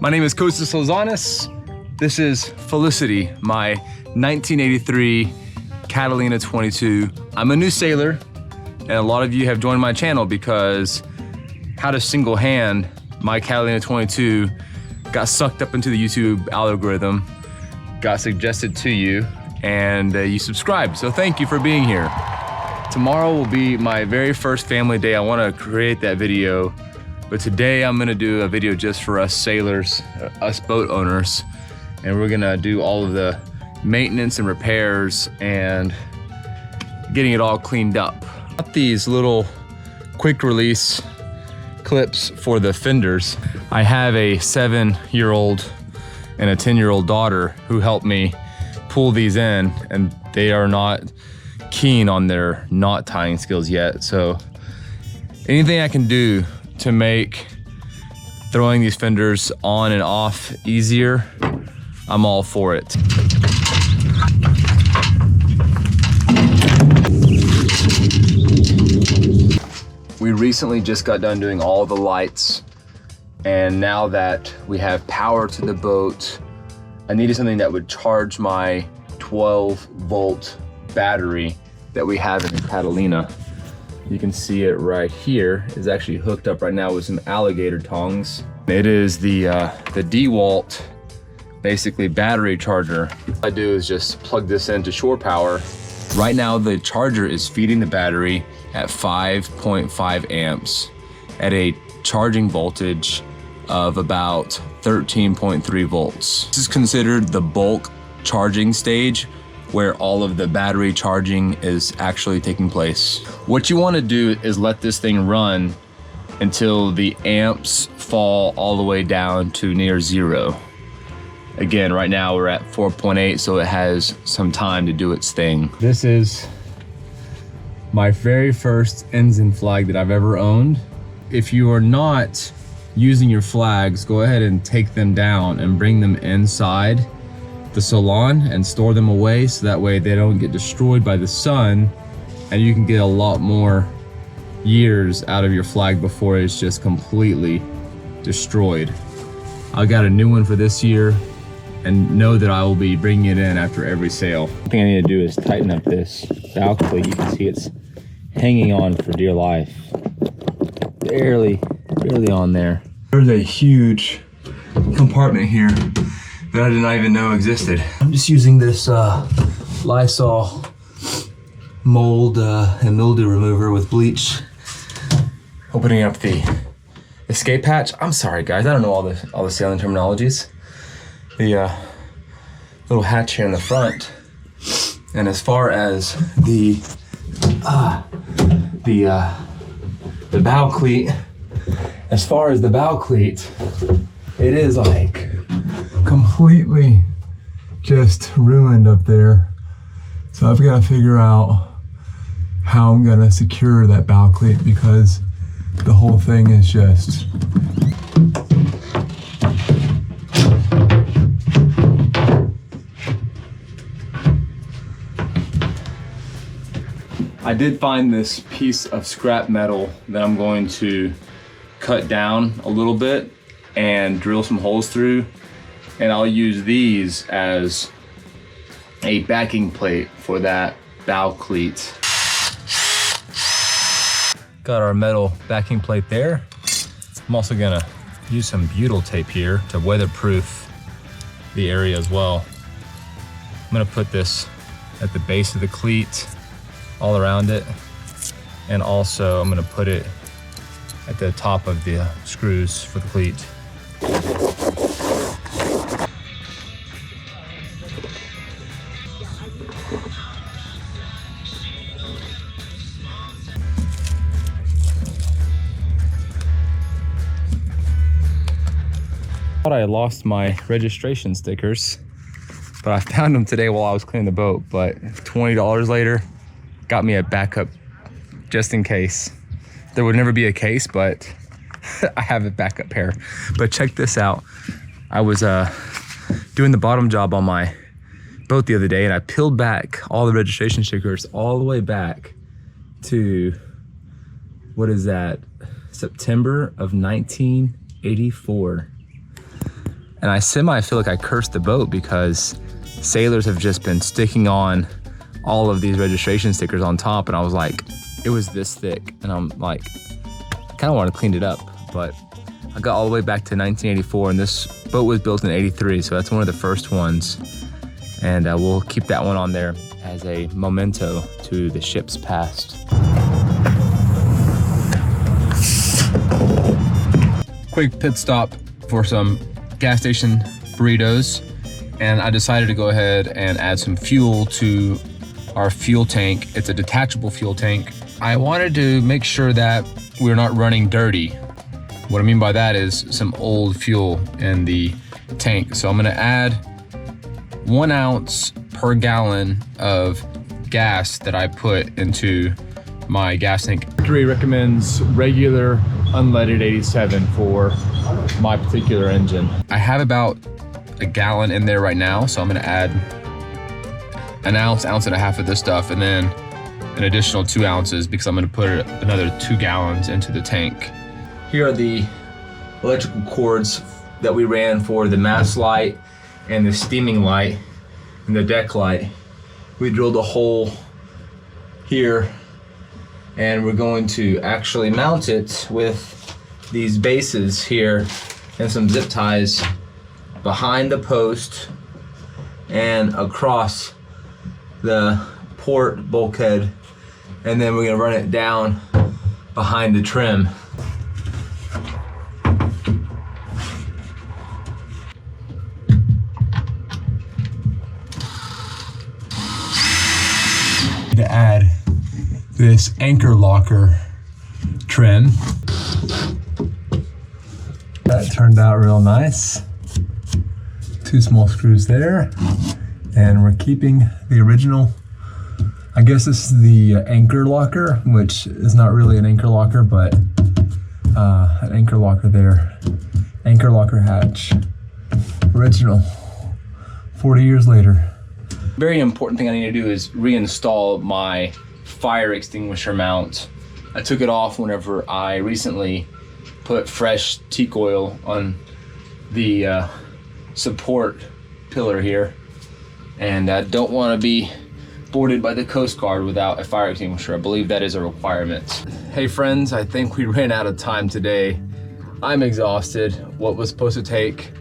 My name is Kostas Lozanis. This is Felicity, my 1983 Catalina 22. I'm a new sailor, and a lot of you have joined my channel because how to single hand my Catalina 22 got sucked up into the YouTube algorithm, got suggested to you, and you subscribed. So thank you for being here. Tomorrow will be my very first family day. I want to create that video, but today I'm gonna do a video just for us sailors, us boat owners, and we're gonna do all of the maintenance and repairs and getting it all cleaned up. Got these little quick release clips for the fenders. I have a 7-year-old and a 10-year-old daughter who helped me pull these in, and they are not keen on their knot tying skills yet. So anything I can do to make throwing these fenders on and off easier, I'm all for it. We recently just got done doing all the lights, and now that we have power to the boat, I needed something that would charge my 12-volt battery that we have in the Catalina. You can see it right here. It's actually hooked up right now with some alligator tongs. It is the DeWalt, basically battery charger. What I do is just plug this into shore power. Right now the charger is feeding the battery at 5.5 amps at a charging voltage of about 13.3 volts. This is considered the bulk charging stage, where all of the battery charging is actually taking place. What you want to do is let this thing run until the amps fall all the way down to near zero. Again, right now we're at 4.8, so it has some time to do its thing. This is my very first ensign flag that I've ever owned. If you are not using your flags, go ahead and take them down and bring them inside the salon and store them away, so that way they don't get destroyed by the sun, and you can get a lot more years out of your flag before it's just completely destroyed. I got a new one for this year, and know that I will be bringing it in after every sail. The thing I need to do is tighten up this bow cleat. You can see it's hanging on for dear life. Barely on there. There's a huge compartment here that I did not even know existed. I'm just using this Lysol mold and mildew remover with bleach. Opening up the escape hatch. I'm sorry guys, I don't know all the sailing terminologies. The little hatch here in the front. And as far as the bow cleat, it is like completely just ruined up there. So I've got to figure out how I'm gonna secure that bow cleat, because the whole thing is just I did find this piece of scrap metal that I'm going to cut down a little bit and drill some holes through, and I'll use these as a backing plate for that bow cleat. Got our metal backing plate there. I'm also gonna use some butyl tape here to weatherproof the area as well. I'm gonna put this at the base of the cleat, all around it, and also I'm gonna put it at the top of the screws for the cleat. I thought I had lost my registration stickers, but I found them today while I was cleaning the boat. But $20 later, got me a backup just in case. There would never be a case, but I have a backup pair. But check this out. I was doing the bottom job on my boat the other day, and I peeled back all the registration stickers all the way back to, what is that? September of 1984. And I feel like I cursed the boat because sailors have just been sticking on all of these registration stickers on top, and I was like, it was this thick, and I'm like, I kind of want to clean it up, but I got all the way back to 1984, and this boat was built in 83, so that's one of the first ones, and we'll keep that one on there as a memento to the ship's past. Quick pit stop for some gas station burritos, and I decided to go ahead and add some fuel to our fuel tank. It's a detachable fuel tank. I wanted to make sure that we're not running dirty. What I mean by that is some old fuel in the tank. So I'm gonna add 1 ounce per gallon of gas that I put into my gas tank. Mercury recommends regular unleaded 87 for my particular engine. I have about a gallon in there right now, so I'm gonna add an ounce and a half of this stuff, and then an additional 2 ounces because I'm gonna put another 2 gallons into the tank. Here are the electrical cords that we ran for the mast light and the steaming light and the deck light. We drilled a hole here, and we're going to actually mount it with these bases here and some zip ties behind the post and across the port bulkhead, and then we're gonna run it down behind the trim. To add this anchor locker trim. That turned out real nice. 2 small screws there, and we're keeping the original. I guess this is the anchor locker, which is not really an anchor locker, but an anchor locker there. Anchor locker hatch, original, 40 years later. Very important thing I need to do is reinstall my fire extinguisher mount. I took it off whenever I recently put fresh teak oil on the support pillar here, and I don't want to be boarded by the Coast Guard without a fire extinguisher. I believe that is a requirement. Hey friends, I think we ran out of time today. I'm exhausted. What was supposed to take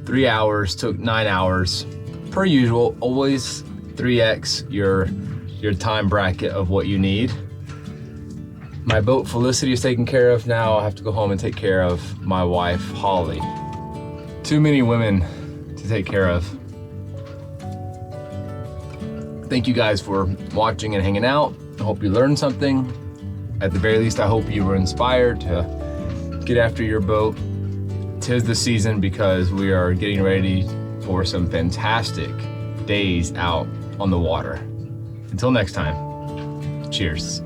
3 hours took 9 hours. Per usual, always 3x your time bracket of what you need. My boat Felicity is taken care of now. I have to go home and take care of my wife Holly. Too many women to take care of. Thank you guys for watching and hanging out. I hope you learned something. At the very least, I hope you were inspired to get after your boat. 'Tis the season because we are getting ready for some fantastic days out on the water. Until next time, cheers.